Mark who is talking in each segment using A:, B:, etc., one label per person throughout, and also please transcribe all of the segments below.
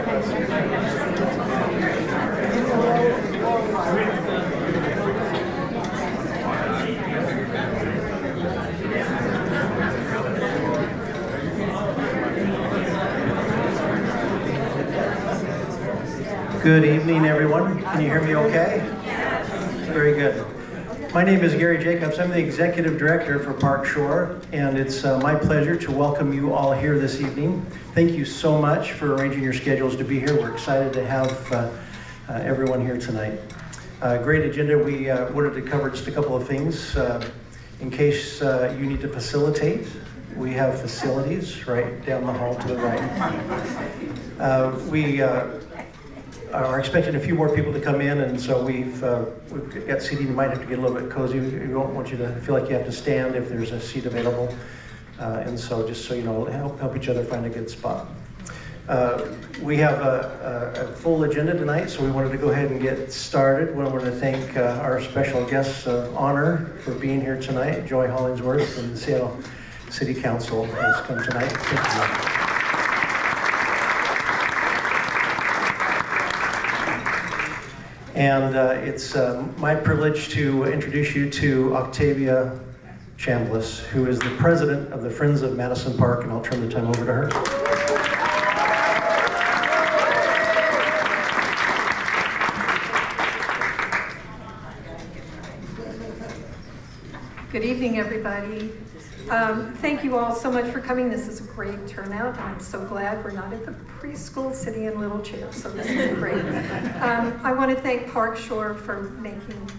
A: Good evening, everyone. Can you hear me okay? Very good. My name is Gary Jacobs. I'm the Executive Director for Park Shore, and it's my pleasure to welcome you all here this evening. Thank you so much for arranging your schedules to be here. We're excited to have everyone here tonight. Great agenda. We wanted to cover just a couple of things. In case you need to facilitate, we have facilities right down the hall to the right. We are expecting a few more people to come in, and so we've got seating. You might have to get a little bit cozy. We don't want you to feel like you have to stand if there's a seat available. And so just so you know, help each other find a good spot. We have a full agenda tonight, so we wanted to go ahead and get started. We want to thank our special guests of honor for being here tonight. Joy Hollingsworth and the Seattle City Council has come tonight. Thank you. And it's my privilege to introduce you to Octavia Chambliss, who is the president of the Friends of Madison Park, and I'll turn the time over to her.
B: Good evening, everybody. Thank you all so much for coming. This is a great turnout, and I'm so glad we're not at the preschool sitting in little chairs, so this is great. I want to thank Park Shore for making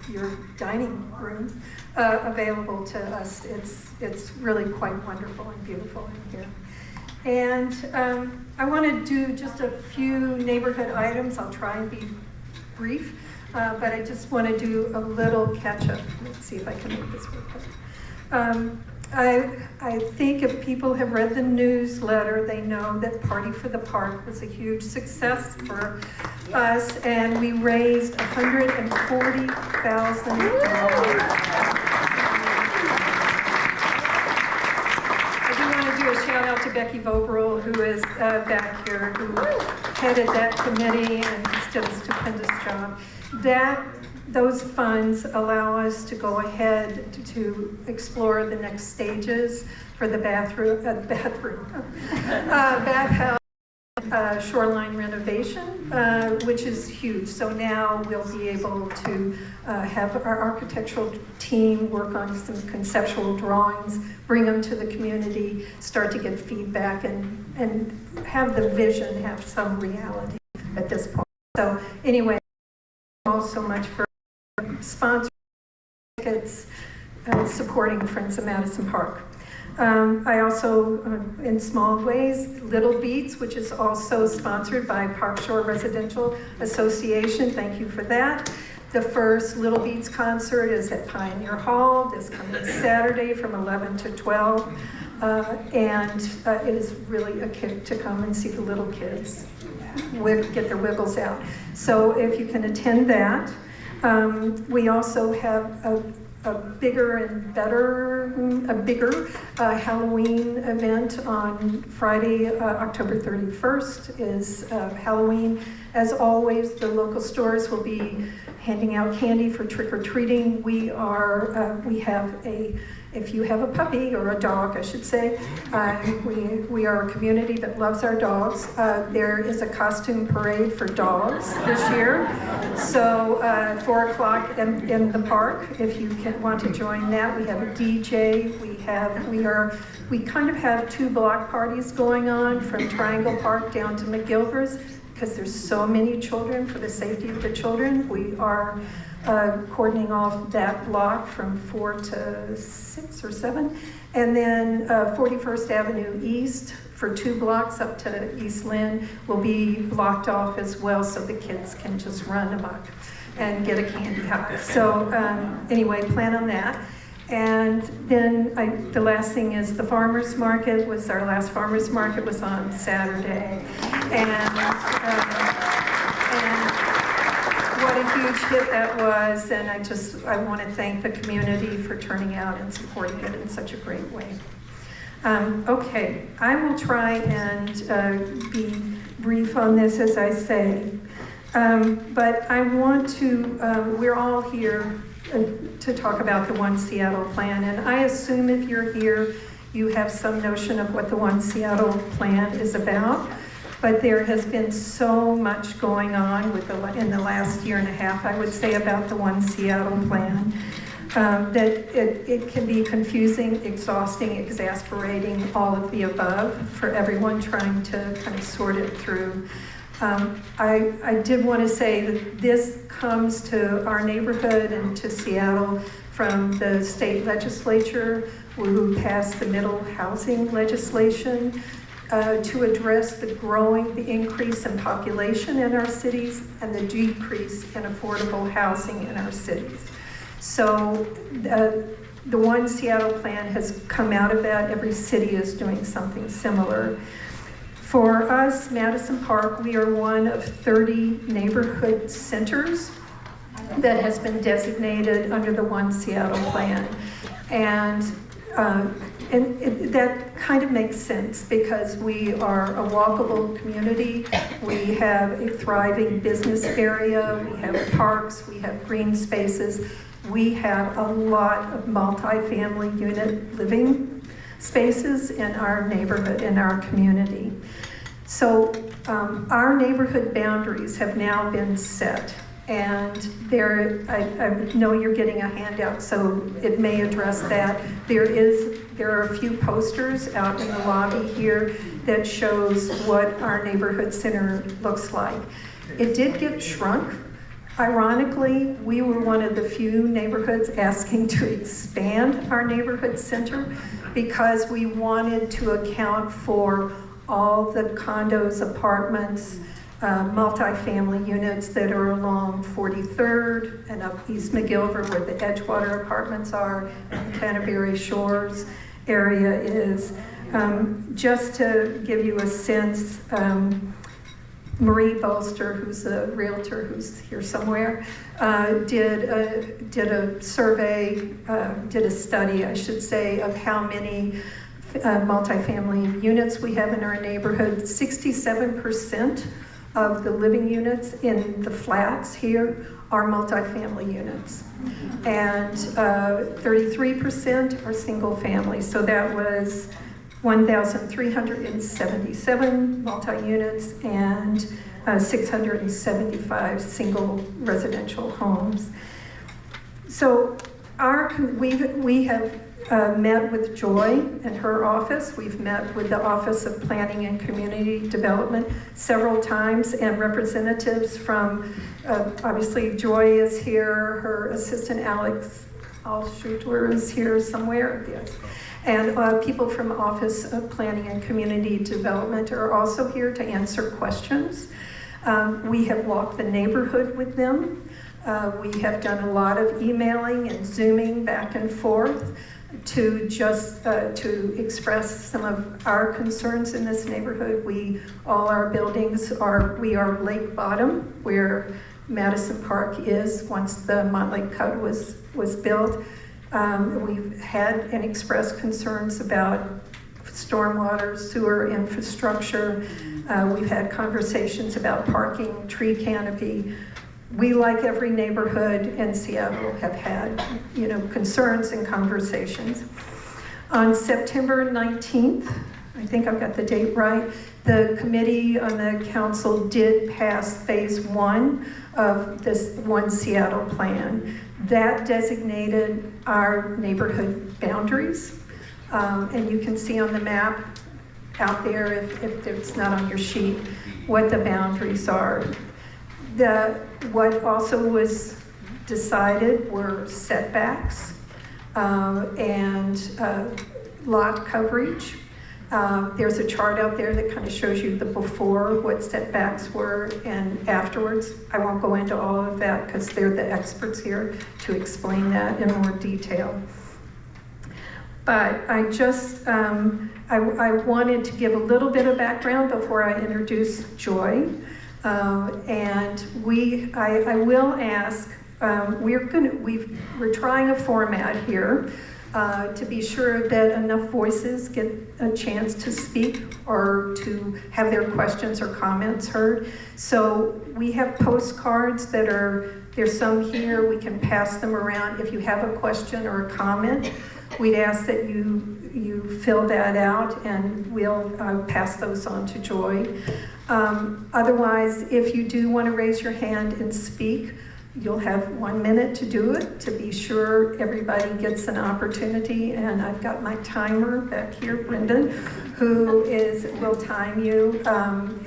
B: your dining room available to us. It's really quite wonderful and beautiful in here. And I want to do just a few neighborhood items. I'll try and be brief, but I just want to do a little catch-up. Let's see if I can make this work. I think if people have read the newsletter, they know that Party for the Park was a huge success for us, and we raised $140,000. I do want to do a shout out to Becky Voberl, who is back here, who headed that committee and just did a stupendous job. Those funds allow us to go ahead to explore the next stages for the bathhouse shoreline renovation, which is huge. So now we'll be able to have our architectural team work on some conceptual drawings, bring them to the community, start to get feedback, and have the vision have some reality at this point. So anyway, thank you all so much for sponsoring tickets, supporting Friends of Madison Park. I also, in small ways, Little Beats, which is also sponsored by Park Shore Residential Association. Thank you for that. The first Little Beats concert is at Pioneer Hall this coming Saturday from 11 to 12. And it is really a kick to come and see the little kids get their wiggles out. So if you can attend that. We also have a bigger and better, Halloween event on Friday, October 31st is Halloween. As always, the local stores will be handing out candy for trick-or-treating. We have if you have a puppy or a dog, I should say, we are a community that loves our dogs. There is a costume parade for dogs this year. So 4 o'clock in the park, if you want to join that. We have a DJ. We kind of have 2 block parties going on from Triangle Park down to McGilver's, because there's so many children. For the safety of the children, we are cordoning off that block from 4 to 6 or 7. And then 41st Avenue East for 2 blocks up to East Lynn will be blocked off as well, so the kids can just run amok and get a candy high. So anyway, plan on that. And then the last thing is the farmers market. Our last farmers market was on Saturday. And what a huge hit that was, and I want to thank the community for turning out and supporting it in such a great way. Okay, I will try and be brief on this, as I say. But I want to, we're all here to talk about the One Seattle plan. And I assume if you're here, you have some notion of what the One Seattle plan is about. But there has been so much going on in the last year and a half, I would say, about the One Seattle plan, that it can be confusing, exhausting, exasperating, all of the above for everyone trying to kind of sort it through. I did want to say that this comes to our neighborhood and to Seattle from the state legislature, who passed the middle housing legislation to address the increase in population in our cities and the decrease in affordable housing in our cities. So the One Seattle plan has come out of that. Every city is doing something similar. For us, Madison Park, we are one of 30 neighborhood centers that has been designated under the One Seattle plan. And that kind of makes sense because we are a walkable community. We have a thriving business area. We have parks. We have green spaces. We have a lot of multi-family unit living spaces in our neighborhood, in our community. So our neighborhood boundaries have now been set. And I know you're getting a handout, so it may address that. There are a few posters out in the lobby here that shows what our neighborhood center looks like. It did get shrunk. Ironically, we were one of the few neighborhoods asking to expand our neighborhood center because we wanted to account for all the condos, apartments, multifamily units that are along 43rd and up East McGilver where the Edgewater apartments are and the Canterbury Shores area is. Just to give you a sense, Marie Bolster, who's a realtor who's here somewhere, did a survey, did a study, I should say, of how many multifamily units we have in our neighborhood. 67% of the living units in the flats here are multifamily units. And 33% are single family. So that was 1,377 multi-units and 675 single residential homes. So we have met with Joy in her office. We've met with the Office of Planning and Community Development several times, and representatives from, obviously Joy is here, her assistant Alex Alschutter is here somewhere, yes. And people from Office of Planning and Community Development are also here to answer questions. We have walked the neighborhood with them. We have done a lot of emailing and Zooming back and forth to just to express some of our concerns in this neighborhood. All our buildings we are lake bottom, where Madison Park is once the Montlake Cut was built. We've had and expressed concerns about stormwater, sewer infrastructure. We've had conversations about parking, tree canopy. We, like every neighborhood in Seattle, have had, concerns and conversations. On September 19th, I think I've got the date right, the committee on the council did pass phase 1 of this One Seattle plan. That designated our neighborhood boundaries. And you can see on the map out there, if it's not on your sheet, what the boundaries are. What also was decided were setbacks and lot coverage. There's a chart out there that kind of shows you the before, what setbacks were, and afterwards. I won't go into all of that because they're the experts here to explain that in more detail. But I just, I wanted to give a little bit of background before I introduce Joy. And I will ask, we're trying a format here. to be sure that enough voices get a chance to speak or to have their questions or comments heard. So we have postcards that there's some here, we can pass them around. If you have a question or a comment, we'd ask that you fill that out, and we'll pass those on to Joy. Otherwise, if you do want to raise your hand and speak, you'll have 1 minute to do it, to be sure everybody gets an opportunity. And I've got my timer back here, Brendan, who will time you,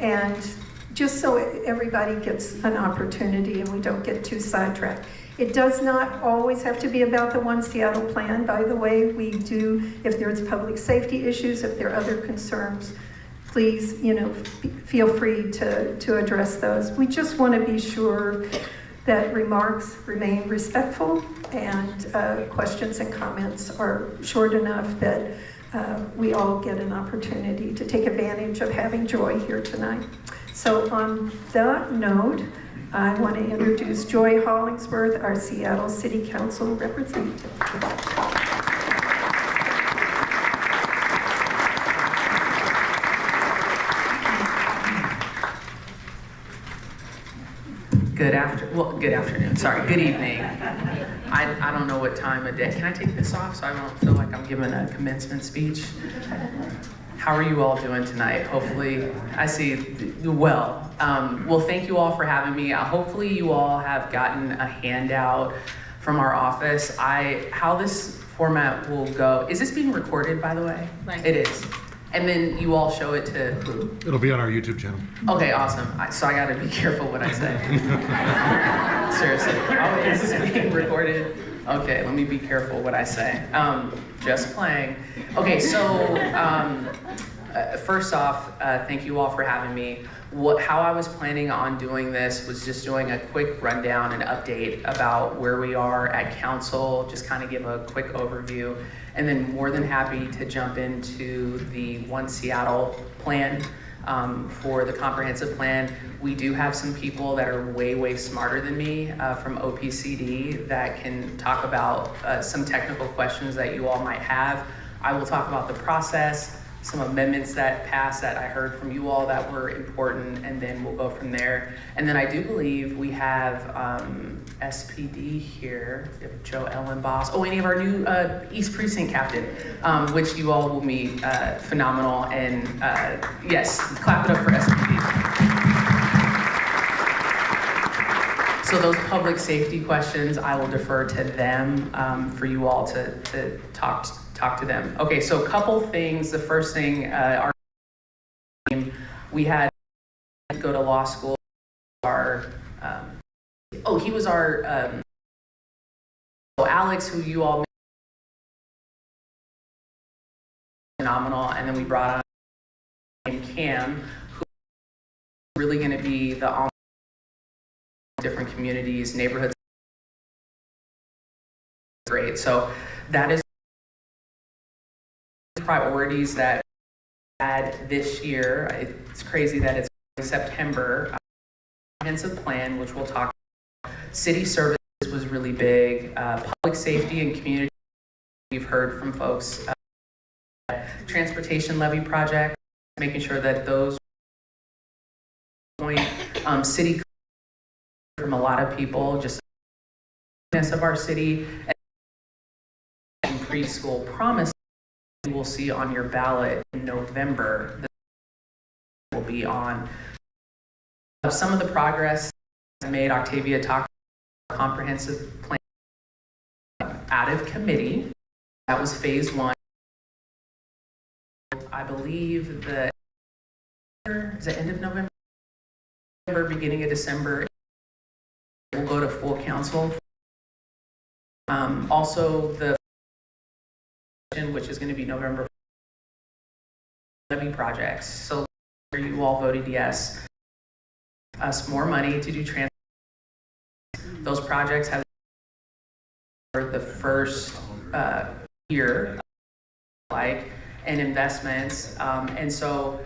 B: and just so everybody gets an opportunity and we don't get too sidetracked. It does not always have to be about the One Seattle plan, by the way. We do, if there's public safety issues, if there are other concerns, please, feel free to address those. We just want to be sure that remarks remain respectful and questions and comments are short enough that we all get an opportunity to take advantage of having Joy here tonight. So on that note, I want to introduce Joy Hollingsworth, our Seattle City Council representative.
C: Good afternoon, sorry, good evening. I don't know what time of day. Can I take this off so I don't feel like I'm giving a commencement speech? How are you all doing tonight? Hopefully, I see well. Well, thank you all for having me. Hopefully you all have gotten a handout from our office. How this format will go, is this being recorded, by the way? Right. It is. And then you all show it to who?
D: It'll be on our YouTube channel.
C: Okay, awesome. So I gotta be careful what I say. Seriously. Oh, is this being recorded? Okay, let me be careful what I say. Just playing. Okay, so first off, thank you all for having me. How I was planning on doing this was just doing a quick rundown and update about where we are at council, just kind of give a quick overview, and then more than happy to jump into the One Seattle plan. For the comprehensive plan, we do have some people that are way smarter than me from OPCD that can talk about some technical questions that you all might have. I will talk about the process, some amendments that passed that I heard from you all that were important, and then we'll go from there. And then I do believe we have SPD here, we have Joe Ellen Boss, any of our new East Precinct captain, which you all will meet, phenomenal, and yes, clap it up for SPD. So those public safety questions, I will defer to them for you all to talk to them. Okay, so a couple things. The first thing, our team, we had to go to law school. He was our Alex, who you all phenomenal, and then we brought on Cam, who is really going to be the different communities, neighborhoods. Great. So that is priorities that we had this year. It's crazy that it's September. Comprehensive plan, which we'll talk about. City services was really big. Public safety and community, we've heard from folks. Transportation levy project, making sure that those city from a lot of people, just of our city, and preschool promise you will see on your ballot in November. Will be on some of the progress I made. Octavia talked about comprehensive plan out of committee. That was phase 1. I believe the end of November, beginning of December, we'll go to full council. Also the which is going to be November levy projects. So you all voted yes. Us more money to do trans. Those projects have the first year and investments, and so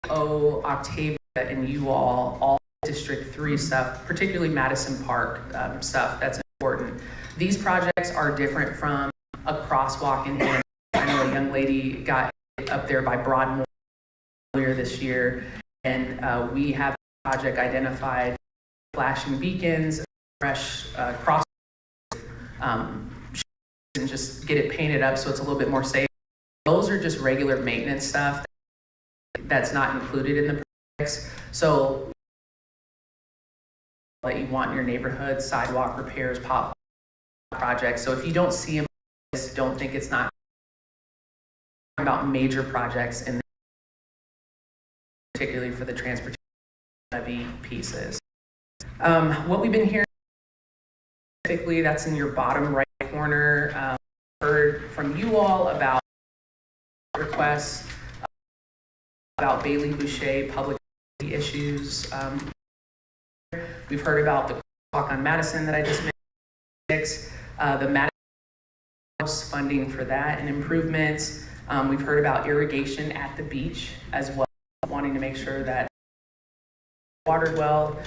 C: Octavia and you all District 3 stuff, particularly Madison Park stuff that's important. These projects are different from a crosswalk in here. I know a young lady got up there by Broadmoor earlier this year, and we have a project identified, flashing beacons, fresh cross, and just get it painted up so it's a little bit more safe. Those are just regular maintenance stuff that's not included in the projects. So that you want in your neighborhood, sidewalk repairs, pop projects. So if you don't see them, don't think it's not about major projects, and particularly for the transportation levy pieces. What we've been hearing specifically, that's in your bottom right corner, heard from you all about requests, about Bailey Boucher public issues. We've heard about the walk on Madison that I just mentioned, the Madison House funding for that and improvements. We've heard about irrigation at the beach as well, wanting to make sure that watered well.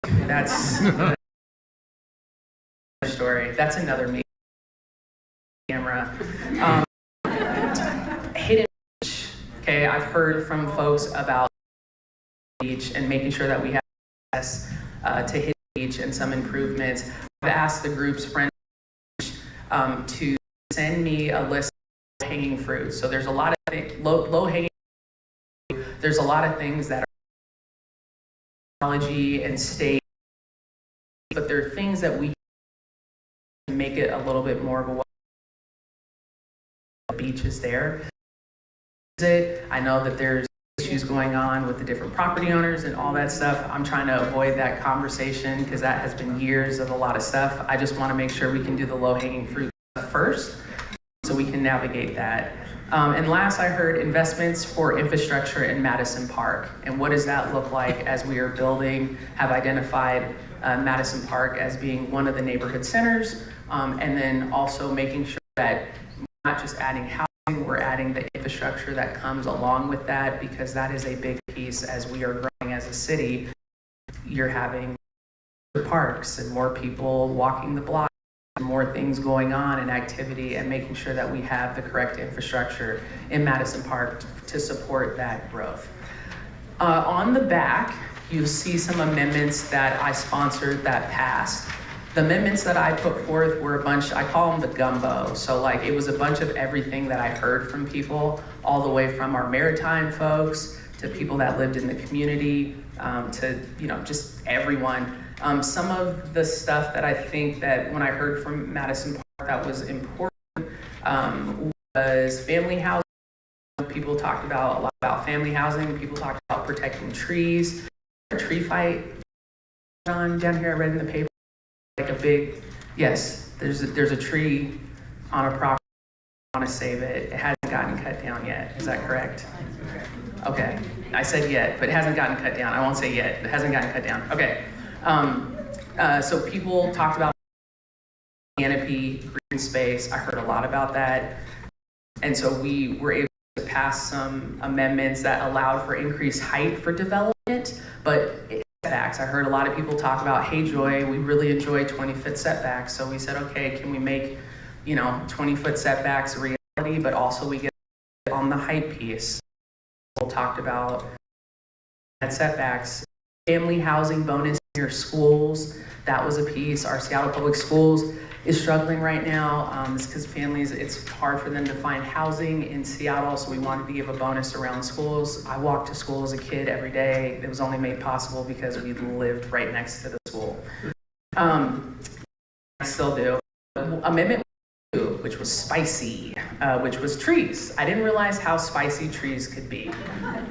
C: That's another story. That's another camera. Hidden beach. Okay, I've heard from folks about beach and making sure that we have access to hidden beach and some improvements. I've asked the group's friends to send me a list of low-hanging fruits. So there's a lot of low-hanging. There's a lot of things that are technology and state, but there are things that we can make it a little bit more of a beach is there. I know that there's issues going on with the different property owners and all that stuff. I'm trying to avoid that conversation because that has been years of a lot of stuff. I just want to make sure we can do the low-hanging fruit first so we can navigate that. And last I heard investments for infrastructure in Madison Park. And what does that look like as we are building, have identified Madison Park as being one of the neighborhood centers, and then also making sure that we're not just adding housing, we're adding the infrastructure that comes along with that, because that is a big piece as we are growing as a city. You're having parks and more people walking the block, more things going on and activity, and making sure that we have the correct infrastructure in Madison Park to support that growth. On the back, you'll see some amendments that I sponsored that passed. The amendments that I put forth were a bunch, I call them the gumbo. So like it was a bunch of everything that I heard from people, all the way from our maritime folks to people that lived in the community, to just everyone. Some of the stuff that I think that when I heard from Madison Park that was important was family housing. People talked about a lot about family housing. People talked about protecting trees. A tree fight on down here. I read in the paper like a big yes. There's a tree on a property. I want to save it. It hasn't gotten cut down yet. Is that correct? Okay. I said yet, but it hasn't gotten cut down. I won't say yet. It hasn't gotten cut down. Okay. So people talked about canopy, green space. I heard a lot about that. And so we were able to pass some amendments that allowed for increased height for development, but setbacks. I heard a lot of people talk about, hey Joy, we really enjoy 20-foot setbacks. So we said, okay, can we make 20-foot setbacks a reality, but also we get on the height piece. People talked about setbacks, family housing bonus in your schools. That was a piece. Our Seattle Public Schools is struggling right now. It's because families, it's hard for them to find housing in Seattle, so we wanted to give a bonus around schools. I walked to school as a kid every day. It was only made possible because we lived right next to the school. I still do. Amendment 2, which was spicy, which was trees. I didn't realize how spicy trees could be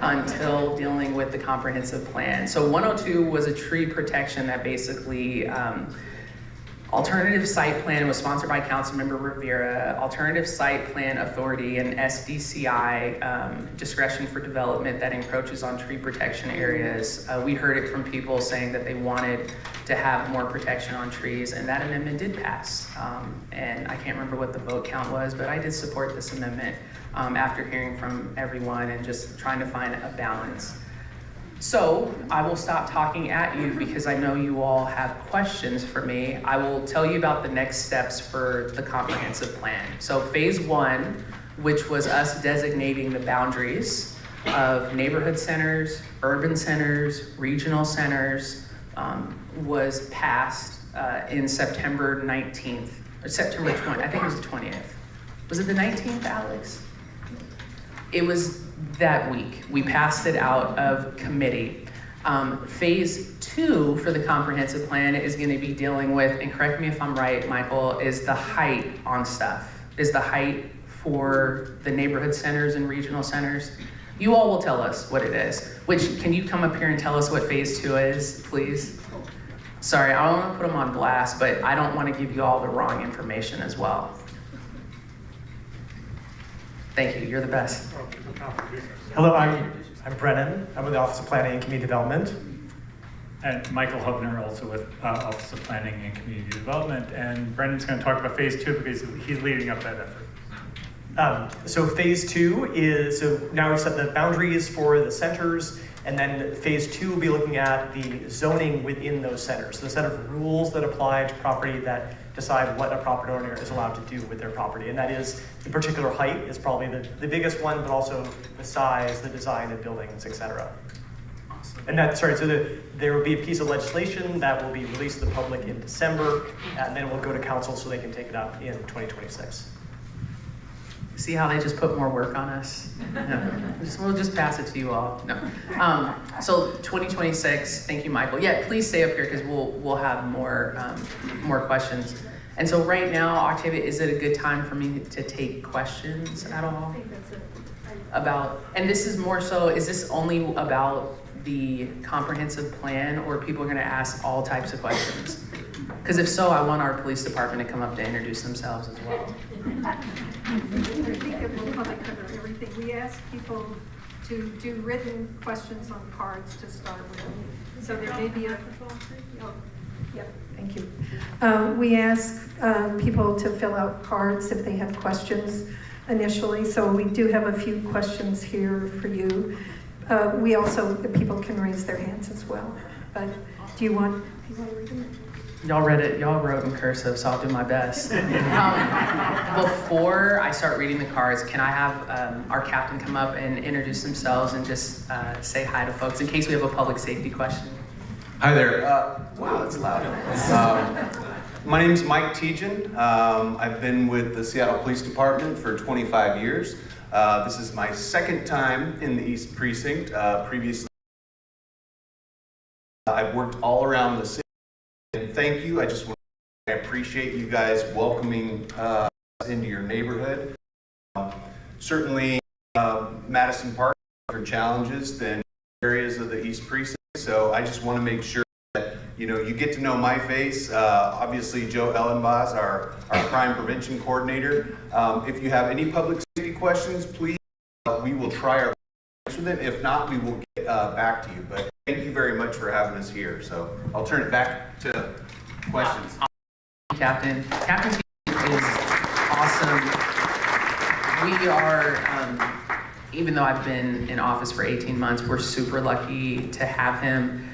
C: until dealing with the comprehensive plan. So 102 was a tree protection that basically alternative site plan was sponsored by Councilmember Rivera. Alternative site plan authority and SDCI discretion for development that encroaches on tree protection areas. We heard it from people saying that they wanted to have more protection on trees, and that amendment did pass. And I can't remember what the vote count was, but I did support this amendment after hearing from everyone and just trying to find a balance. So I will stop talking at you because I know you all have questions for me. I will tell you about the next steps for the comprehensive plan. So phase 1, which was us designating the boundaries of neighborhood centers, urban centers, regional centers, was passed in September 19th, or September 20th, I think it was the 20th. Was it the 19th, Alex? It was that week. We passed it out of committee. Phase 2 for the comprehensive plan is going to be dealing with, and correct me if I'm right, Michael, is the height on stuff. Is the height for the neighborhood centers and regional centers. You all will tell us what it is. Which, can you come up here and tell us what phase 2 is, please? Sorry, I don't want to put them on blast, but I don't want to give you all the wrong information as well. Thank you, you're the best.
D: Hello, I'm Brennan. I'm with the Office of Planning and Community Development.
E: And Michael Hubner, also with Office of Planning and Community Development. And Brennan's going to talk about phase 2 because he's leading up that effort.
D: So phase 2 is, so now we've set the boundaries for the centers, and then phase 2 will be looking at the zoning within those centers. So the set of rules that apply to property that decide what a property owner is allowed to do with their property. And that is, in particular, height is probably the biggest one, but also the size, the design of buildings, etc. And that, sorry, so there will be a piece of legislation that will be released to the public in December, and then it will go to council so they can take it up in 2026.
C: See how they just put more work on us? No. We'll just pass it to you all. No. So 2026, thank you, Michael. Yeah, please stay up here because we'll have more questions. And so right now, Octavia, is it a good time for me to take questions at all?
B: I think that's it.
C: About, and this is more so, is this only about the comprehensive plan, or people are going to ask all types of questions? Because if so, I want our police department to come up to introduce themselves as well.
B: I think it will probably cover everything. We ask people to do written questions on cards to start with. So there may be a, oh, yeah, thank you. We ask people to fill out cards if they have questions initially. So we do have a few questions here for you. We also, the people can raise their hands as well. But do you want to read them?
C: Y'all read it, y'all wrote in cursive, so I'll do my best. Before I start reading the cards, can I have our captain come up and introduce themselves and just say hi to folks in case we have a public safety question?
F: Hi there. Wow, that's loud. My name is Mike Tejan. I've been with the Seattle Police Department for 25 years. This is my second time in the East Precinct. Previously, I've worked all around the city. And thank you. I appreciate you guys welcoming us into your neighborhood. Certainly, Madison Park has different challenges than areas of the East Precinct. So I just want to make sure that you get to know my face. Obviously, Joe Ellenbos, our crime prevention coordinator. If you have any public safety questions, please, we will try our best to answer them. If not, we will get back to you. But thank you very much for having us here. So I'll turn it back to questions.
C: Captain is awesome. We are, even though I've been in office for 18 months, we're super lucky to have him.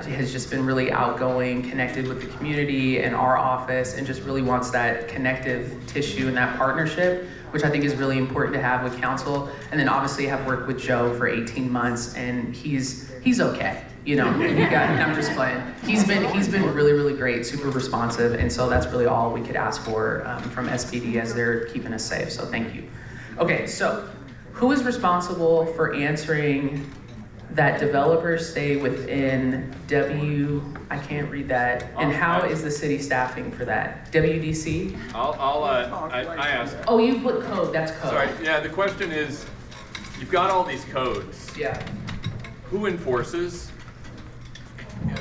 C: He has just been really outgoing, connected with the community and our office, and just really wants that connective tissue and that partnership, which I think is really important to have with council. And then obviously have worked with Joe for 18 months, and he's okay. I'm just playing. He's been really, really great, super responsive, and so that's really all we could ask for from SPD as they're keeping us safe. So thank you. Okay, so who is responsible for answering that developers stay within I can't read that, and how is the city staffing for that? WDC?
G: I asked.
C: Oh, you put code, that's code.
G: Sorry, yeah, the question is, you've got all these codes.
C: Yeah.
G: Who enforces?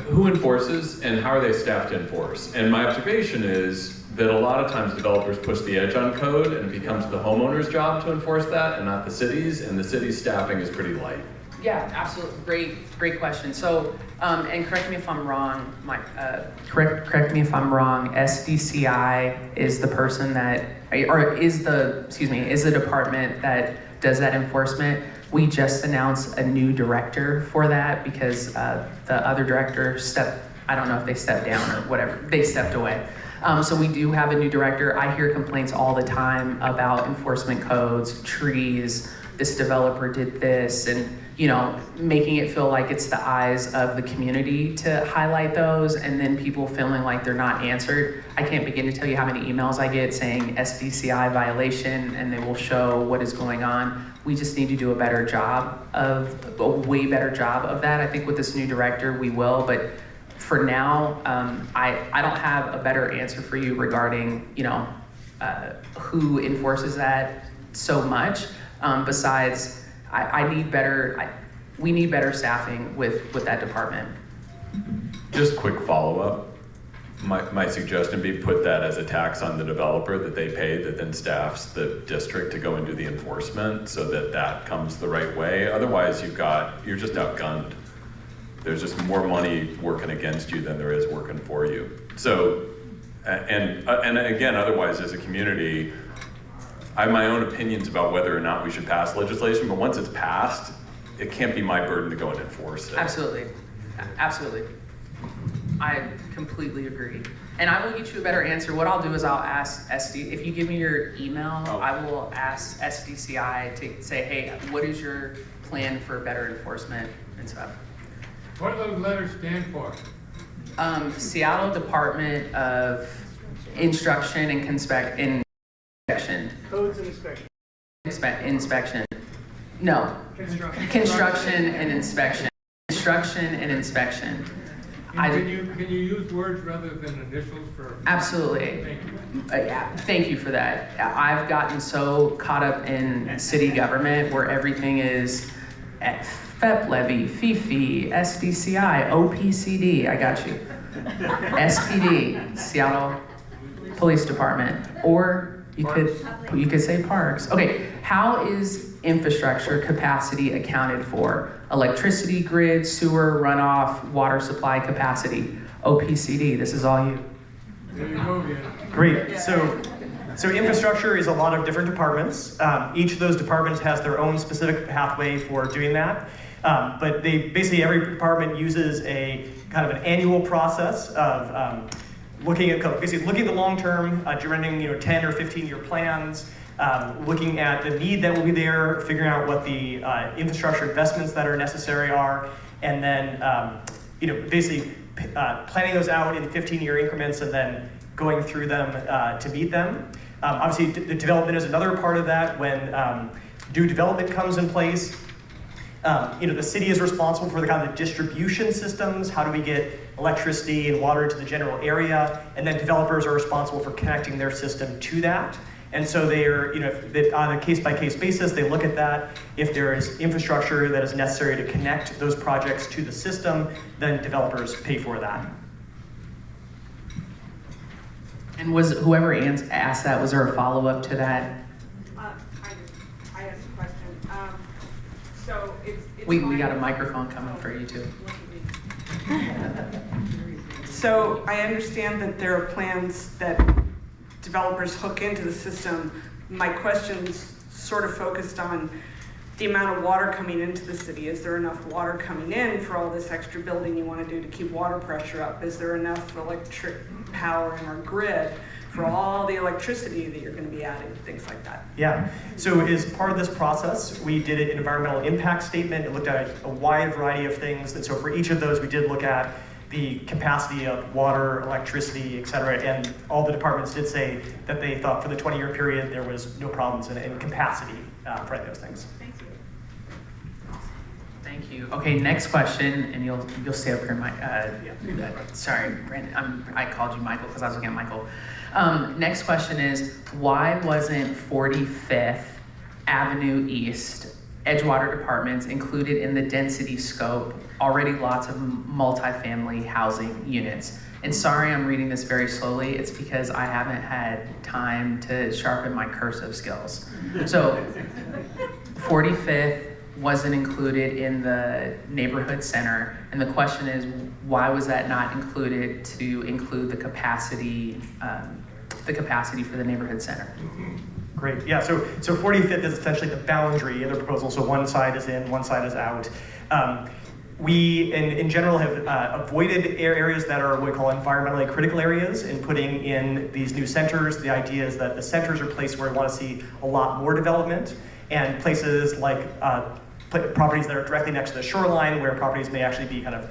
H: Who enforces and how are they staffed to enforce? And my observation is that a lot of times developers push the edge on code and it becomes the homeowner's job to enforce that and not the city's, and the city's staffing is pretty light.
C: Yeah, absolutely. Great question. So, and correct me if I'm wrong, Mike, correct me if I'm wrong, SDCI is the person that, or is the department that does that enforcement. We just announced a new director for that because the other director I don't know if they stepped down or whatever, they stepped away. So we do have a new director. I hear complaints all the time about enforcement codes, trees, this developer did this, and making it feel like it's the eyes of the community to highlight those, and then people feeling like they're not answered. I can't begin to tell you how many emails I get saying SDCI violation, and they will show what is going on. We just need to do a way better job of that. I think with this new director, we will, but for now, I don't have a better answer for you regarding, who enforces that so much. Besides, we need better staffing with that department.
H: Just quick follow-up. My suggestion would be put that as a tax on the developer that they pay that then staffs the district to go and do the enforcement so that comes the right way. Otherwise, you're just outgunned. There's just more money working against you than there is working for you. So, and again, otherwise as a community, I have my own opinions about whether or not we should pass legislation, but once it's passed, it can't be my burden to go and enforce it.
C: Absolutely, absolutely. I completely agree. And I will get you a better answer. What I'll do is I'll ask if you give me your email, I will ask SDCI to say, hey, what is your plan for better enforcement and stuff?
I: What do those letters stand for?
C: Seattle Department of Instruction and Inspection.
I: Codes and inspection.
C: Inspection. No. Construction and inspection. Construction and inspection.
I: Can you use words rather than initials for?
C: Absolutely.
I: Thank you.
C: Yeah, thank you for that. I've gotten so caught up in city government where everything is at FEP levy, FIFI, SDCI, OPCD, I got you. SPD, Seattle Police Department, or you could say parks. Okay, how is infrastructure capacity accounted for? Electricity grid, sewer, runoff, water supply capacity. OPCD, this is all you.
I: There you go again.
D: Great. So infrastructure is a lot of different departments. Each of those departments has their own specific pathway for doing that. But basically every department uses a kind of an annual process of looking at the long term, running 10 or 15-year plans, looking at the need that will be there, figuring out what the infrastructure investments that are necessary are, and then basically planning those out in 15-year increments and then going through them to meet them. Obviously, the development is another part of that. When new development comes in place, the city is responsible for the kind of distribution systems. How do we get electricity and water to the general area? And then developers are responsible for connecting their system to that. And so they are, on a case-by-case basis, they look at that. If there is infrastructure that is necessary to connect those projects to the system, then developers pay for that.
C: And was whoever asked that, was there a follow-up to that?
J: I asked a question. So it's
C: We got a microphone coming for you too.
J: So I understand that there are plans that developers hook into the system. My question's sort of focused on the amount of water coming into the city. Is there enough water coming in for all this extra building you want to do to keep water pressure up? Is there enough electric power in our grid for all the electricity that you're going to be adding, things like that?
D: Yeah, so as part of this process, we did an environmental impact statement. It looked at a wide variety of things. And so for each of those, we did look at the capacity of water, electricity, et cetera. And all the departments did say that they thought for the 20-year period, there was no problems in capacity for any of those things.
J: Thank you.
C: Thank you. Okay, next question, and you'll stay up here, Mike. Sorry, Brandon. I called you Michael because I was looking at Michael. Next question is, why wasn't 45th Avenue East Edgewater Departments included in the density scope? Already lots of multifamily housing units. And sorry, I'm reading this very slowly. It's because I haven't had time to sharpen my cursive skills. So 45th wasn't included in the neighborhood center. And the question is, why was that not included to include the capacity for the neighborhood center?
D: Great. Yeah. So 45th is essentially the boundary of the proposal. So one side is in, one side is out. We, in general, have avoided areas that are what we call environmentally critical areas in putting in these new centers. The idea is that the centers are places where we want to see a lot more development, and places like properties that are directly next to the shoreline, where properties may actually be kind of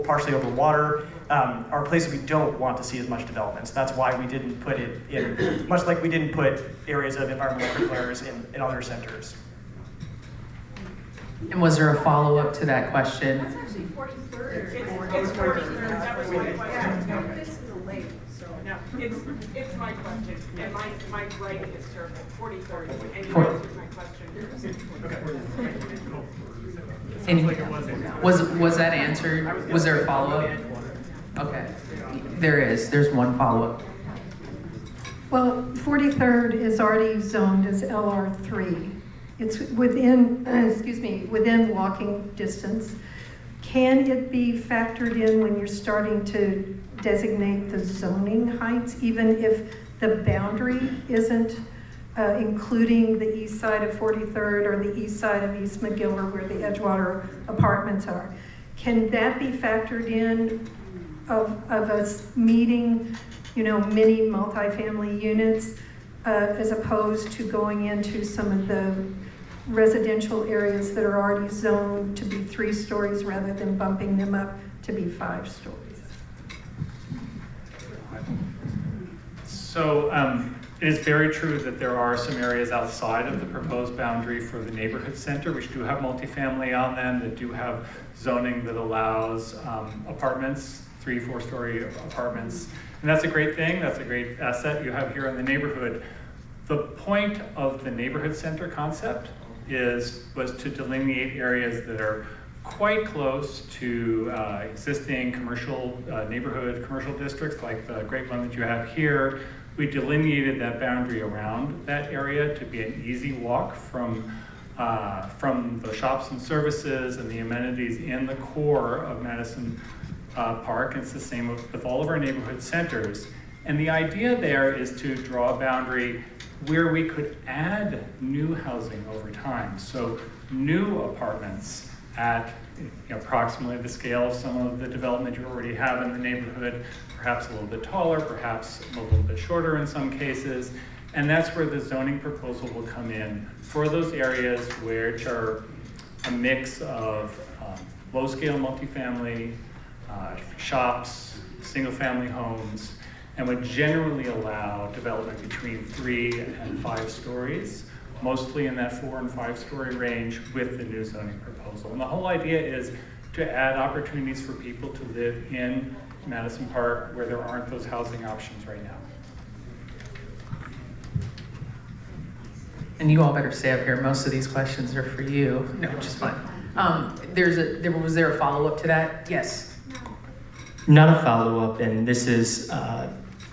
D: partially over water, are places we don't want to see as much development. So that's why we didn't put it in, much like we didn't put areas of environmental critical areas in other centers.
C: And was there a follow-up to that question?
J: It's actually 43rd. It's 43rd. That was my question. This is a late, so no, it's my question, and my writing is terrible. 43rd, and you answered my question.
C: And was that answered? Was there a follow-up? Okay, there's one follow-up.
B: Well, 43rd is already zoned as LR3. It's within, within walking distance. Can it be factored in when you're starting to designate the zoning heights, even if the boundary isn't including the east side of 43rd or the east side of East McGilver where the Edgewater apartments are? Can that be factored in of us meeting, many multifamily units as opposed to going into some of the residential areas that are already zoned to be 3 stories rather than bumping them up to be 5 stories?
E: So it is very true that there are some areas outside of the proposed boundary for the neighborhood center which do have multifamily on them, that do have zoning that allows apartments, 3-4 story apartments. And that's a great thing. That's a great asset you have here in the neighborhood. The point of the neighborhood center concept was to delineate areas that are quite close to existing commercial neighborhood commercial districts like the great one that you have here. We delineated that boundary around that area to be an easy walk from the shops and services and the amenities in the core of Madison Park. It's the same with all of our neighborhood centers. And the idea there is to draw a boundary where we could add new housing over time. So new apartments at approximately the scale of some of the development you already have in the neighborhood, perhaps a little bit taller, perhaps a little bit shorter in some cases. And that's where the zoning proposal will come in for those areas which are a mix of low-scale multifamily, shops, single-family homes, and would generally allow development between 3 and 5 stories, mostly in that 4 and 5 story range with the new zoning proposal. And the whole idea is to add opportunities for people to live in Madison Park where there aren't those housing options right now.
C: And you all better stay up here. Most of these questions are for you. No, just fine. Was there a follow-up to that? Yes.
K: Not a follow-up, and this is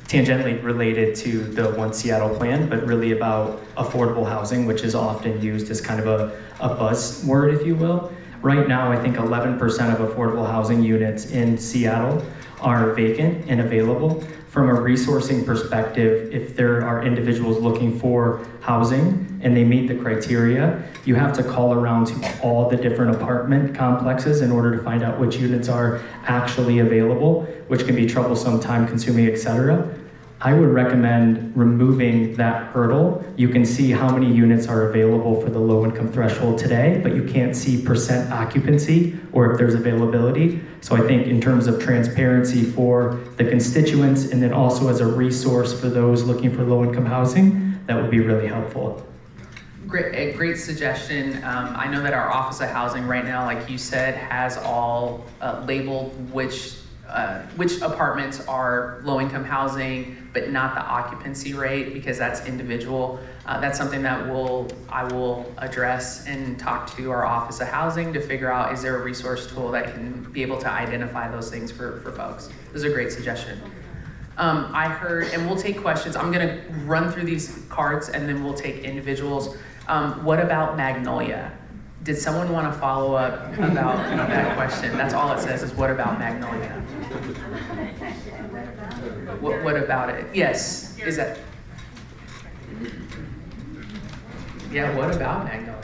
K: tangentially related to the One Seattle plan, but really about affordable housing, which is often used as kind of a buzzword, if you will. Right now, I think 11% of affordable housing units in Seattle are vacant and available. From a resourcing perspective, if there are individuals looking for housing and they meet the criteria, you have to call around to all the different apartment complexes in order to find out which units are actually available, which can be troublesome, time-consuming, etc. I would recommend removing that hurdle. You can see how many units are available for the low income threshold today, but you can't see percent occupancy or if there's availability. So I think in terms of transparency for the constituents and then also as a resource for those looking for low income housing, that would be really helpful.
C: A great suggestion. I know that our Office of Housing right now, like you said, has all labeled which apartments are low-income housing, but not the occupancy rate, because that's individual. That's something that I will address and talk to our Office of Housing to figure out, is there a resource tool that can be able to identify those things for folks. This is a great suggestion. I heard, and we'll take questions. I'm gonna run through these cards and then we'll take individuals. What about Magnolia? Did someone want to follow up about that question? That's all it says is, what about Magnolia? What about it? Yes, is that? Yeah, what about Magnolia?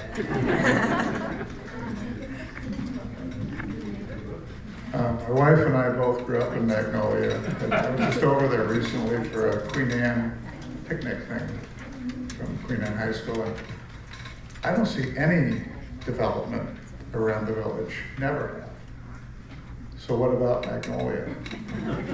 L: My wife and I both grew up in Magnolia, and I was just over there recently for a Queen Anne picnic thing from Queen Anne High School. And I don't see any development around the village, never have. So what about Magnolia?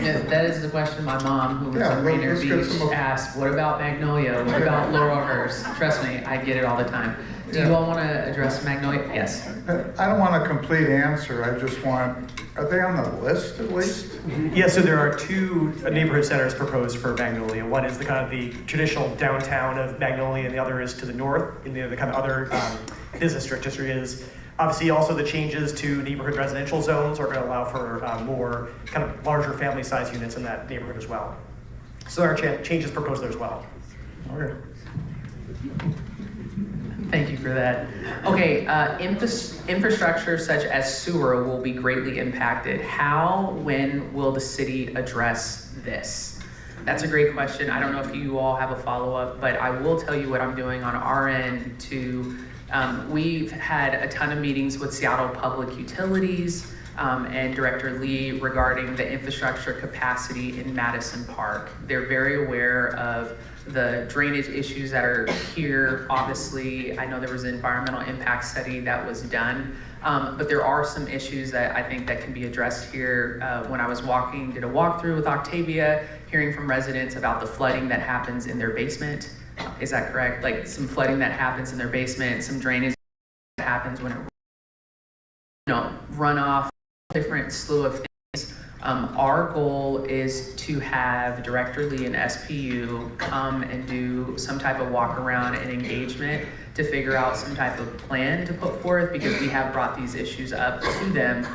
C: Yeah, that is the question my mom, who lives in Rainier
L: let's get
C: Beach,
L: some of-
C: asked. What about Magnolia? What about Laurelhurst? Trust me, I get it all the time. Do you all want to address Magnolia? Yes.
L: I don't want a complete answer, I just want, are they on the list at least?
D: Yeah, so there are two neighborhood centers proposed for Magnolia. One is the kind of the traditional downtown of Magnolia, and the other is to the north, in the kind of other business district is. Obviously, also the changes to neighborhood residential zones are going to allow for more kind of larger family size units in that neighborhood as well. So there are changes proposed there as well.
L: Okay.
C: Thank you for that. Okay, infrastructure such as sewer will be greatly impacted. When will the city address this? That's a great question. I don't know if you all have a follow-up, but I will tell you what I'm doing on our end to, we've had a ton of meetings with Seattle Public Utilities and Director Lee regarding the infrastructure capacity in Madison Park. They're very aware of the drainage issues that are here. Obviously, I know there was an environmental impact study that was done, but there are some issues that I think that can be addressed here. When I was did a walkthrough with Octavia, hearing from residents about the flooding that happens in their basement. Is that correct? Like some flooding that happens in their basement, some drainage that happens when it, runoff, different slew of things. Our goal is to have Director Lee and SPU come and do some type of walk around and engagement to figure out some type of plan to put forth, because we have brought these issues up to them.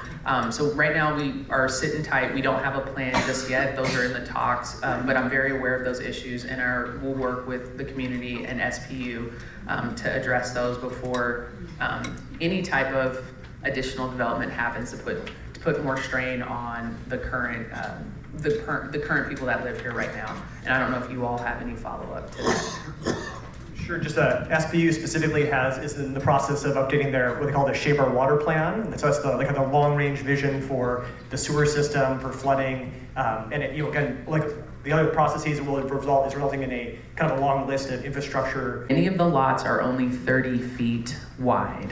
C: So right now we are sitting tight. We don't have a plan just yet. Those are in the talks, but I'm very aware of those issues, and we'll work with the community and SPU to address those before any type of additional development happens to put more strain on the current people that live here right now. And I don't know if you all have any follow-up to that.
D: Sure, just SPU specifically is in the process of updating their, what they call the Shape Our Water Plan. And so that's the long-range vision for the sewer system, for flooding, and it, again, like the other processes is resulting in a kind of a long list of infrastructure.
C: Many of the lots are only 30 feet wide.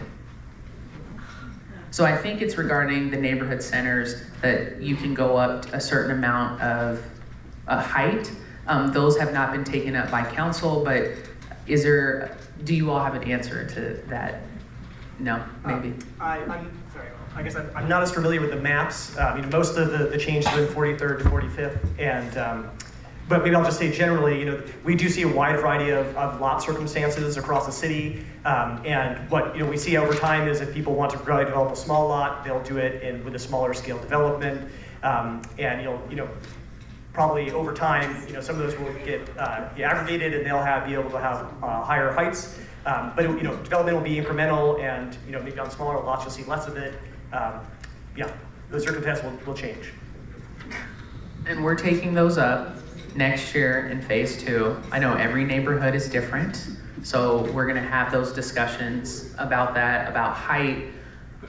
C: So I think it's regarding the neighborhood centers that you can go up a certain amount of height. Those have not been taken up by council, but do you all have an answer to that? No, maybe?
D: I'm sorry, I guess I'm not as familiar with the maps. Most of the changes are in 43rd to 45th, and but maybe I'll just say generally, we do see a wide variety of lot circumstances across the city, and what we see over time is if people want to really develop a small lot, they'll do it with a smaller scale development, and probably over time, some of those will get aggregated, and they'll be able to have higher heights, but development will be incremental, and maybe on smaller lots you'll see less of it. Those circumstances will change.
C: And we're taking those up next year in phase 2. I know every neighborhood is different, so we're gonna have those discussions about that, about height,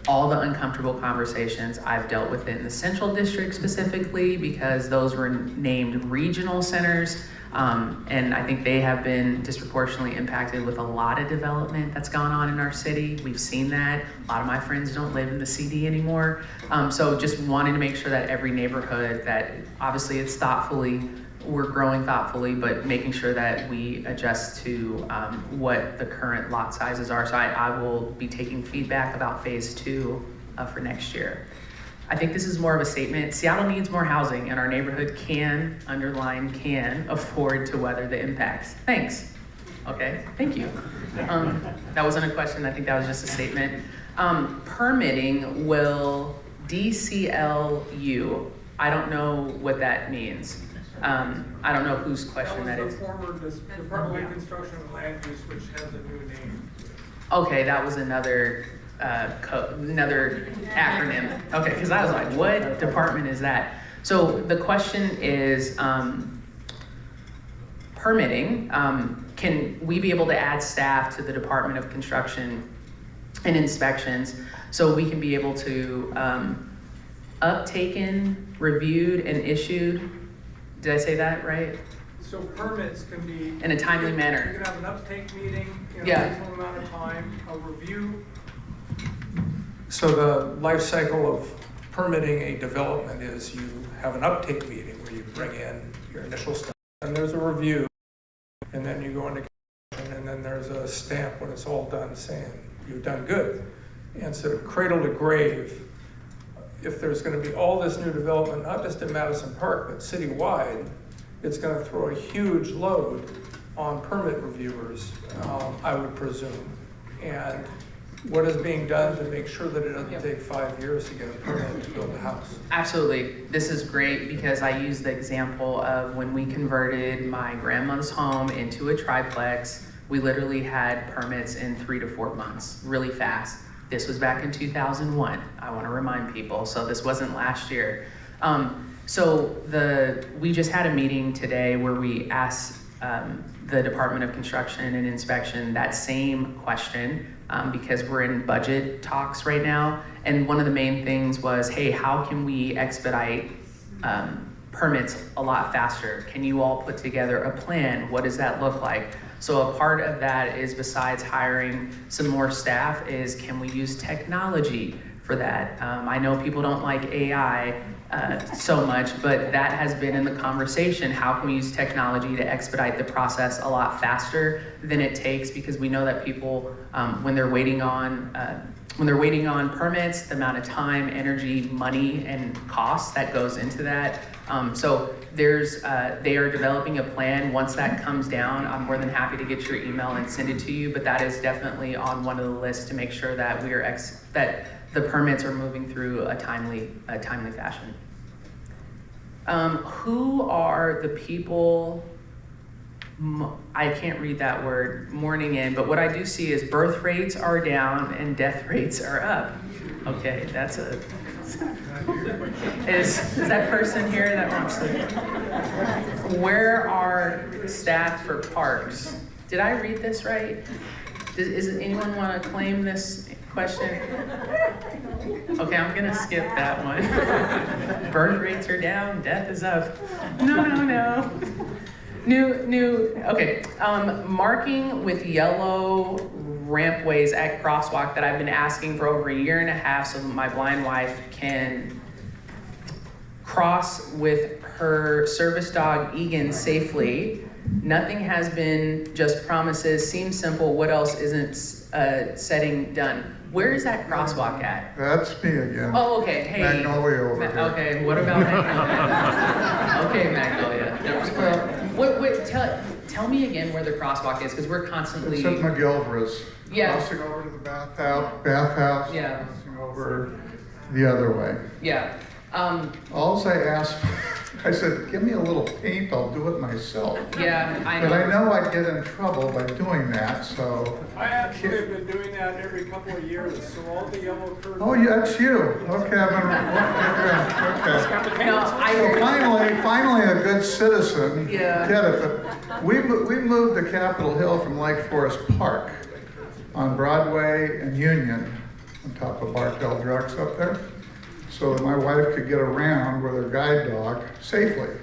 C: all the uncomfortable conversations. I've dealt with it in the Central District specifically because those were named regional centers, and I think they have been disproportionately impacted with a lot of development that's gone on in our city. We've seen that. A lot of my friends don't live in the CD anymore, so just wanting to make sure that every neighborhood, that obviously it's we're growing thoughtfully, but making sure that we adjust to what the current lot sizes are. So I will be taking feedback about phase 2 for next year. I think this is more of a statement. Seattle needs more housing, and our neighborhood can afford to weather the impacts. Thanks. Okay, thank you. That wasn't a question. I think that was just a statement. Permitting will DCLU. I don't know what that means. I don't know whose question that is.
I: The former Department of Construction and Land Use, which has a new name.
C: Okay, that was another acronym. Okay, because I was like, what department is that? So the question is permitting. can we be able to add staff to the Department of Construction and Inspections so we can be able to uptaken, reviewed, and issued, did I say that right?
I: So permits can be.
C: In a timely manner.
I: You can have an uptake meeting in a
C: Yeah.
I: reasonable amount of time, a review. So the life cycle of permitting a development is you have an uptake meeting where you bring in your initial stuff, and there's a review, and then you go into construction, and then there's a stamp when it's all done saying you've done good. And sort of cradle to grave, if there's going to be all this new development, not just in Madison Park, but citywide, it's going to throw a huge load on permit reviewers, I would presume. And what is being done to make sure that it doesn't take 5 years to get a permit to build a house?
C: Absolutely. This is great because I use the example of when we converted my grandma's home into a triplex, we literally had permits in 3 to 4 months, really fast. This was back in 2001, I want to remind people, so this wasn't last year. We just had a meeting today where we asked the Department of Construction and Inspection that same question because we're in budget talks right now. And one of the main things was, hey, how can we expedite permits a lot faster? Can you all put together a plan? What does that look like? So a part of that is, besides hiring some more staff, is can we use technology for that? I know people don't like AI so much, but that has been in the conversation. How can we use technology to expedite the process a lot faster than it takes? Because we know that people, when they're waiting on permits, the amount of time, energy, money, and cost that goes into that. They are developing a plan. Once that comes down, I'm more than happy to get your email and send it to you, but that is definitely on one of the lists to make sure that that the permits are moving through a timely fashion. Who are the people, I can't read that word, mourning in, but what I do see is birth rates are down and death rates are up. Okay, is that person here that wants to? Where are staff for parks? Did I read this right? Does anyone want to claim this question? Okay, I'm gonna skip that one. Birth rates are down, death is up. No. Okay, marking with yellow rampways at crosswalk that I've been asking for over 1.5 years so that my blind wife can cross with her service dog Egan safely. Nothing has been just promises, seems simple, what else isn't setting done? Where is that crosswalk at?
L: That's me again.
C: Oh, okay, hey.
L: Magnolia over here.
C: Okay, what about Magnolia? Okay, Magnolia. Tell me again where the crosswalk is, because we're constantly...
L: It's at McGilvra's.
C: Yeah.
L: Crossing over to the bathhouse.
C: Yeah.
L: Crossing over the other way.
C: Yeah.
L: Alls I asked, I said, give me a little paint, I'll do it myself.
C: Yeah, I know.
L: But I know I'd get in trouble by doing that, so...
I: I actually have been doing that every couple of years, so all the yellow curves.
L: Oh, yeah, that's you. Okay, I've been... Okay.
C: No,
L: So finally a good citizen.
C: Yeah.
L: Get it, but we moved to Capitol Hill from Lake Forest Park on Broadway and Union, on top of Bartell Drugs up there, so that my wife could get around with her guide dog safely.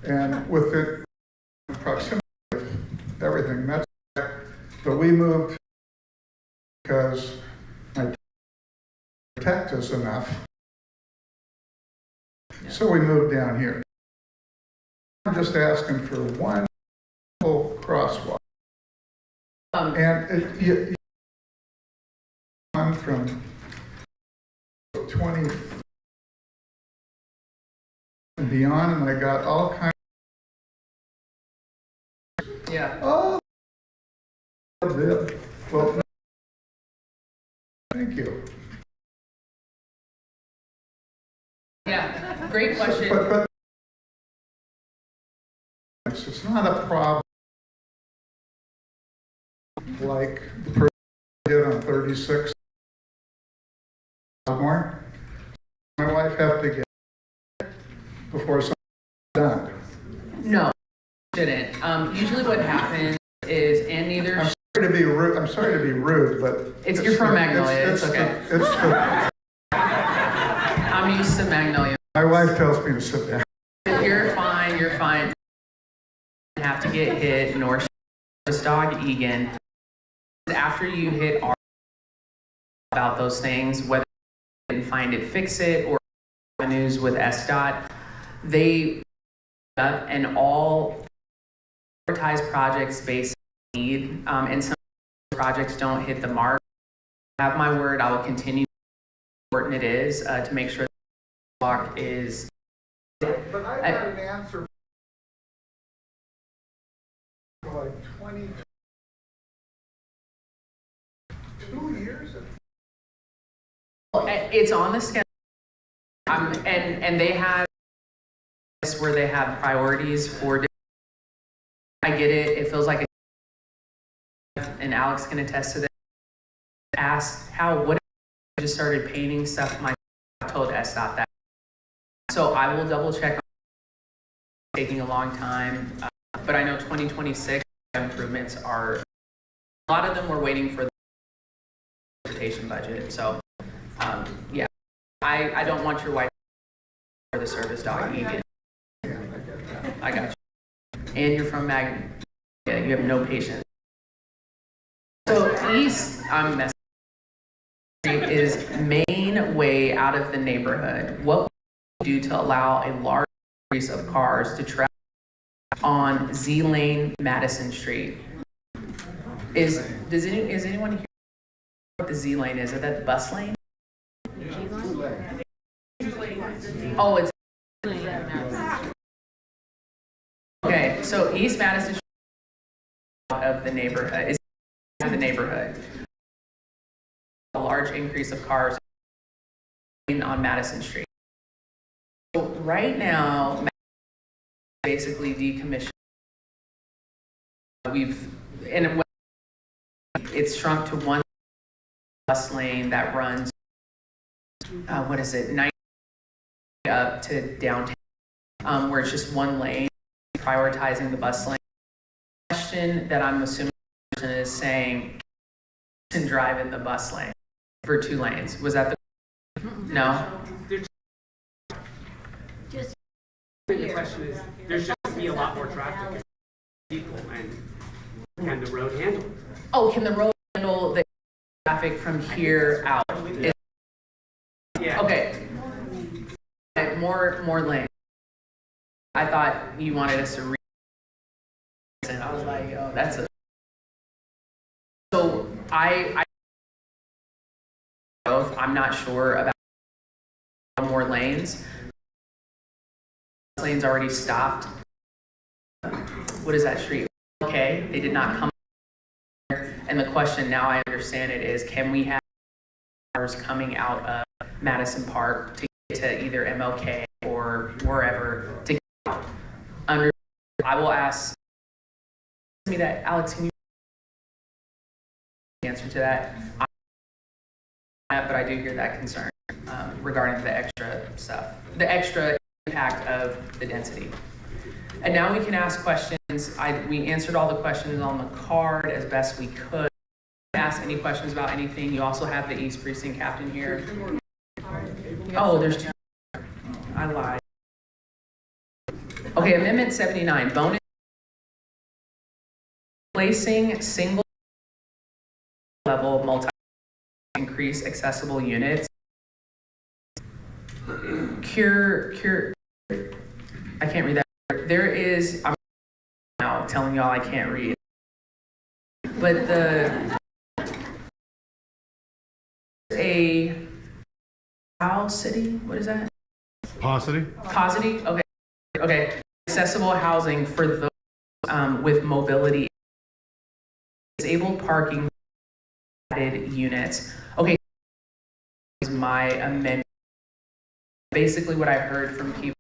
L: And with the proximity of everything, that's, but we moved because my protect us enough. So we moved down here. I'm just asking for one little crosswalk. And one from 20 and beyond, and I got all kinds of...
C: Yeah.
L: Oh, well, thank you.
C: Yeah, great question.
L: But it's not a problem like the person did on 36 more. My wife have to get before something's done.
C: No, shouldn't. Usually what happens is, and neither.
L: I'm sorry to be rude, but.
C: You're from Magnolia, it's okay. I'm used to Magnolia.
L: My wife tells me to sit down.
C: You're fine, you're fine. You have to get hit, nor this dog Egan. After you hit our about those things, whether you didn't find it, fix it, or news with SDOT, they up and all prioritized projects based on need, and some projects don't hit the mark. Have my word, I will continue how important it is to make sure the walk is.
L: But I got an answer for like 22 years.
C: It's on the schedule, and they have where they have priorities for. I get it. It feels like, and Alex can attest to this. Asked what I just started painting stuff. I told SDOT that. So I will double check. Taking a long time, but I know 2026 improvements are. A lot of them were waiting for the transportation budget. So, yeah, I don't want your wife for the service dog Egan. I got you. And you're from Mag. Yeah, you have no patience. So East Madison is main way out of the neighborhood. What we do to allow a large increase of cars to travel on Z Lane, Madison Street? Is anyone here what the Z Lane is? Is that bus lane? Oh, it's okay. So East Madison Street of the neighborhood is in the neighborhood. A large increase of cars on Madison Street. So right now, basically decommissioned. It's shrunk to one bus lane that runs. What is it? 90 up to downtown, where it's just one lane, prioritizing the bus lane. The question that I'm assuming the person is saying, can drive in the bus lane for 2 lanes. Was that the no?
M: The question is, there's just going to be a lot more traffic people, and can the road handle it?
C: Oh, can the road handle the traffic from here out?
M: Yeah.
C: Okay. More lanes. I thought you wanted us to read, and I was like, oh, that's a. So I'm not sure about more lanes. Lanes already stopped. What is that street? Okay, they did not come here. And the question, now I understand it, is can we have cars coming out of Madison Park to get to either MLK or wherever to get out? I will ask me that, Alex, can you answer to that? But I do hear that concern regarding the extra stuff, the extra impact of the density. And now we can ask questions. We answered all the questions on the card as best we could. Ask any questions about anything. You also have the East Precinct captain here. Oh, there's 2. I lied. Okay, Amendment 79, bonus. Placing single level multi increase accessible units. I can't read that. There is, I'm now telling y'all I can't read. But Owl City, what is that?
N: Paucity?
C: Okay. Accessible housing for those with mobility. Disabled parking added units. Okay, is my amendment. Basically what I heard from people.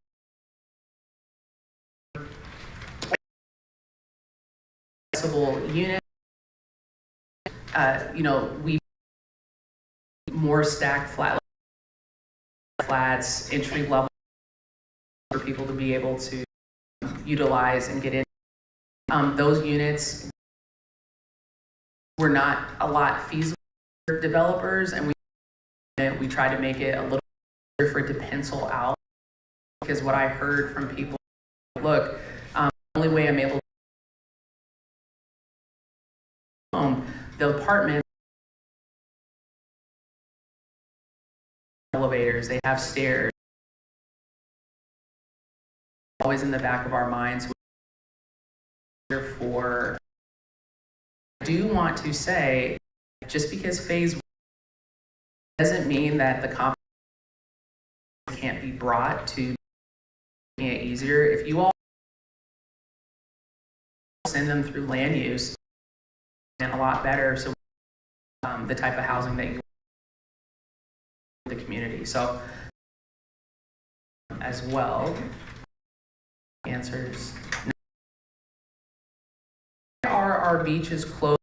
C: Accessible units. We more stacked flats, entry level for people to be able to utilize and get in. Those units were not a lot feasible for developers, and we tried to make it a little easier for it to pencil out. Because what I heard from people, look, the only way I'm able to the apartment elevators, they have stairs. Always in the back of our minds. Therefore, I do want to say, just because phase 1 doesn't mean that the compromise can't be brought to making it easier. If you all send them through land use, and a lot better, so the type of housing that you want in the community. So, as well, answers. Are our beaches closed?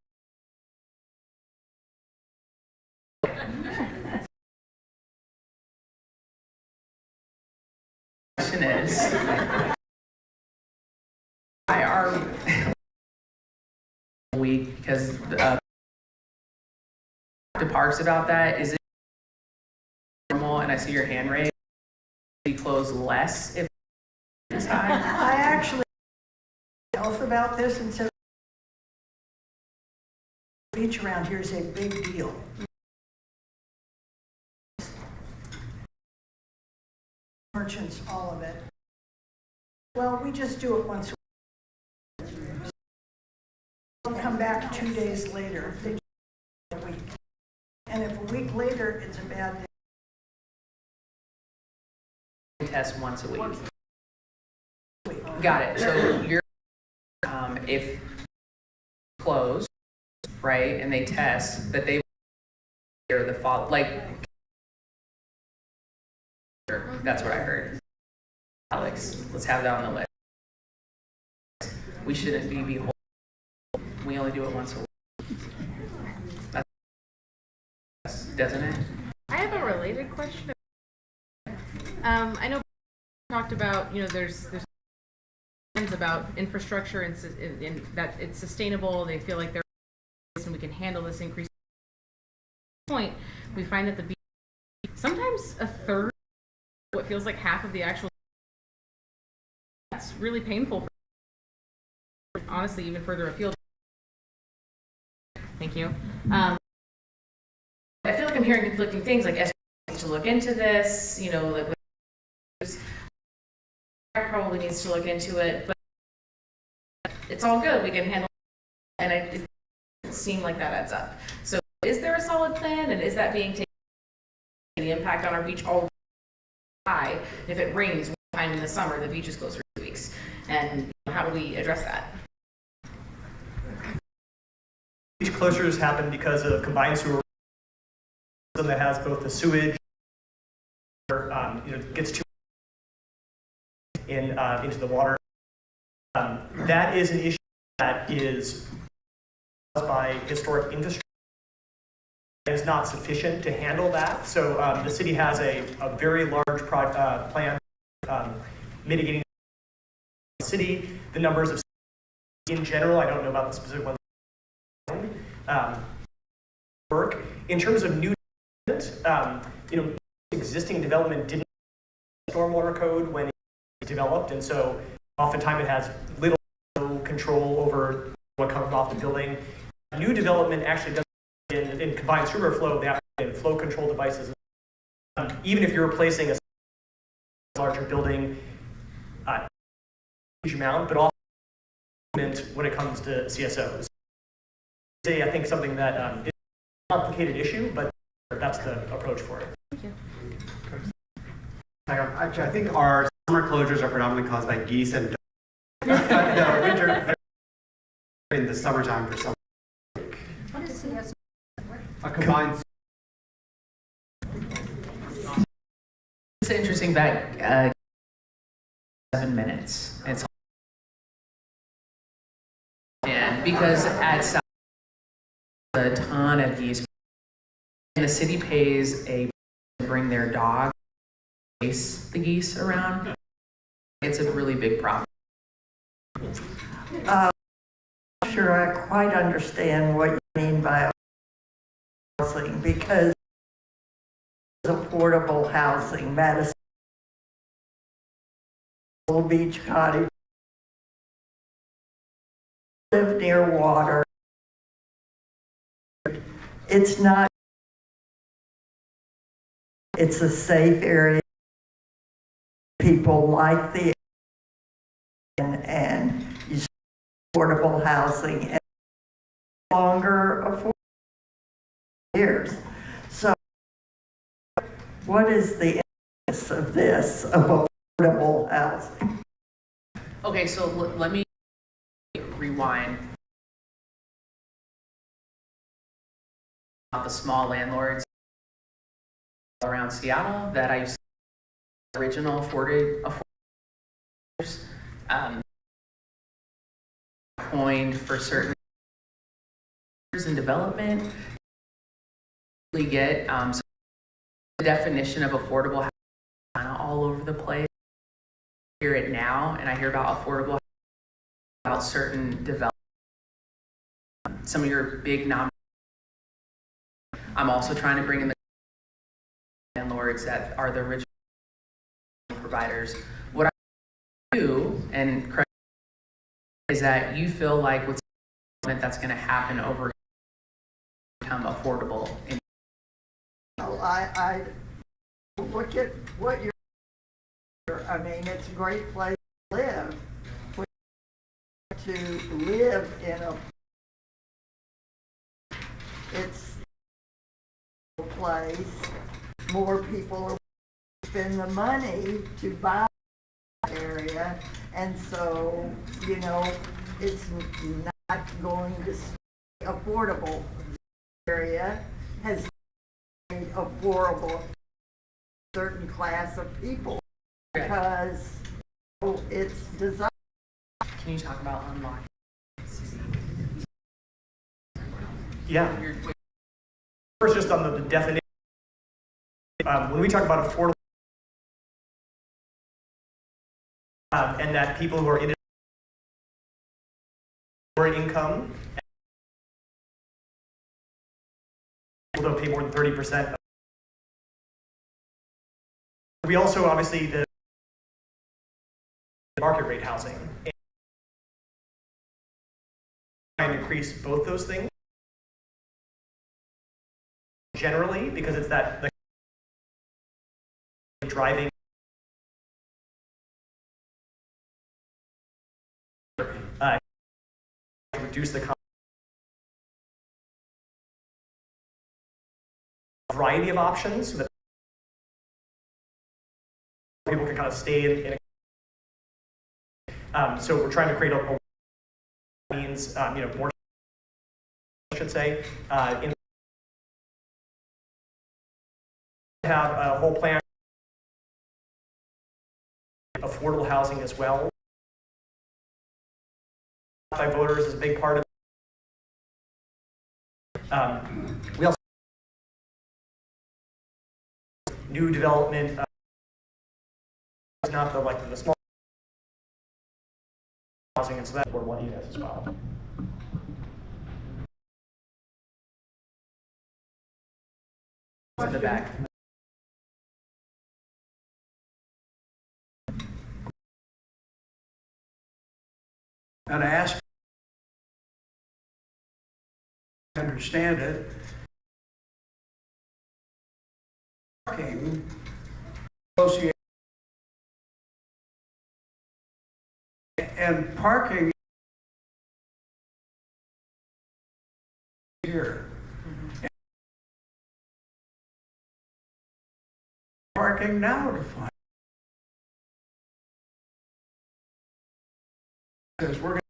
C: Question is, why are we, because the parks about that, is it normal? And I see your hand raised. We close less if it's high.
N: I actually health about this and said the beach around here is a big deal. Merchants, all of it. Well, we just do it once a week. They'll come back 2 days later. They do it a week. And if a week later it's a bad day.
C: Test once a week. Got it. So you're if closed, right, and they test that they or the fall, like that's what I heard. Alex, let's have that on the list. We shouldn't be beholden. We only do it once a week. That's, doesn't it?
O: I have a related question. I know we talked about, there's about infrastructure and that it's sustainable. They feel like they're and we can handle this increase. Point, we find that the beach sometimes a third, what feels like half of the actual. That's really painful. Honestly, even further afield. Thank you. I feel like I'm hearing conflicting things, like S needs to look into this. Like probably needs to look into it, but it's all good. We can handle it, and it doesn't seem like that adds up. So, is there a solid plan, and is that being taken? The impact on our beach all high. If it rains one time in the summer, the beach is closed for 2 weeks, and how do we address that?
D: Beach closures happen because of combined sewer system that has both the sewage, gets too into the water. That is an issue that is caused by historic industry. It is not sufficient to handle that. So the city has a very large plan mitigating the city. The numbers of in general, I don't know about the specific ones. Work in terms of new development, existing development didn't have stormwater code when it was developed, and so oftentimes it has little control over what comes off the building. New development actually doesn't in combined sewer flow. They have flow control devices. Even if you're replacing a larger building, huge amount, but also when it comes to CSOs. I think something that is a complicated issue, but that's the approach for it.
O: Thank you.
P: Actually, I think our summer closures are predominantly caused by geese and dogs. But the winter in the summertime for some.
N: What is CSO?
P: A combined.
C: It's an interesting fact. 7 minutes. It's and because at South a ton of geese, and the city pays to bring their dog, chase the geese around. It's a really big problem.
N: Sure, I quite understand what mean by housing, because affordable housing, Madison, Beach Cottage, live near water. It's not, it's a safe area. People like the and affordable housing and longer affordable years. So what is the essence of this, of affordable housing?
C: Okay, so let me rewind. About the small landlords around Seattle that I used to original afforded coined for certain in development. We get so the definition of affordable housing kind of all over the place. I hear it now, and I hear about affordable housing about certain development. Some of your big I'm also trying to bring in the landlords that are the original providers. What I do, and correct, is that you feel like what's that's going to happen over become affordable.
N: I look at what you're, I mean, it's a great place to live. To live in it's a place, more people are spend the money to buy the area, and so, you know, it's not going to stay affordable. Area has made affordable a certain class of people because it's designed.
C: Can you talk about unlocking?
D: Yeah. First, just on the definition. When we talk about affordable, and that people who are in lower income don't pay more than 30%. We also, obviously, the market rate housing. And increase both those things generally, because it's that the driving to reduce the variety of options so that people can kind of stay in so we're trying to create a means you know, more, I should say, in have a whole plan affordable housing as well. By voters is a big part of it. We also new development is not the small housing, and so that's where one is as well.
C: In the back.
Q: And I ask, understand it, parking association and parking here. Parking now defined. Says we're going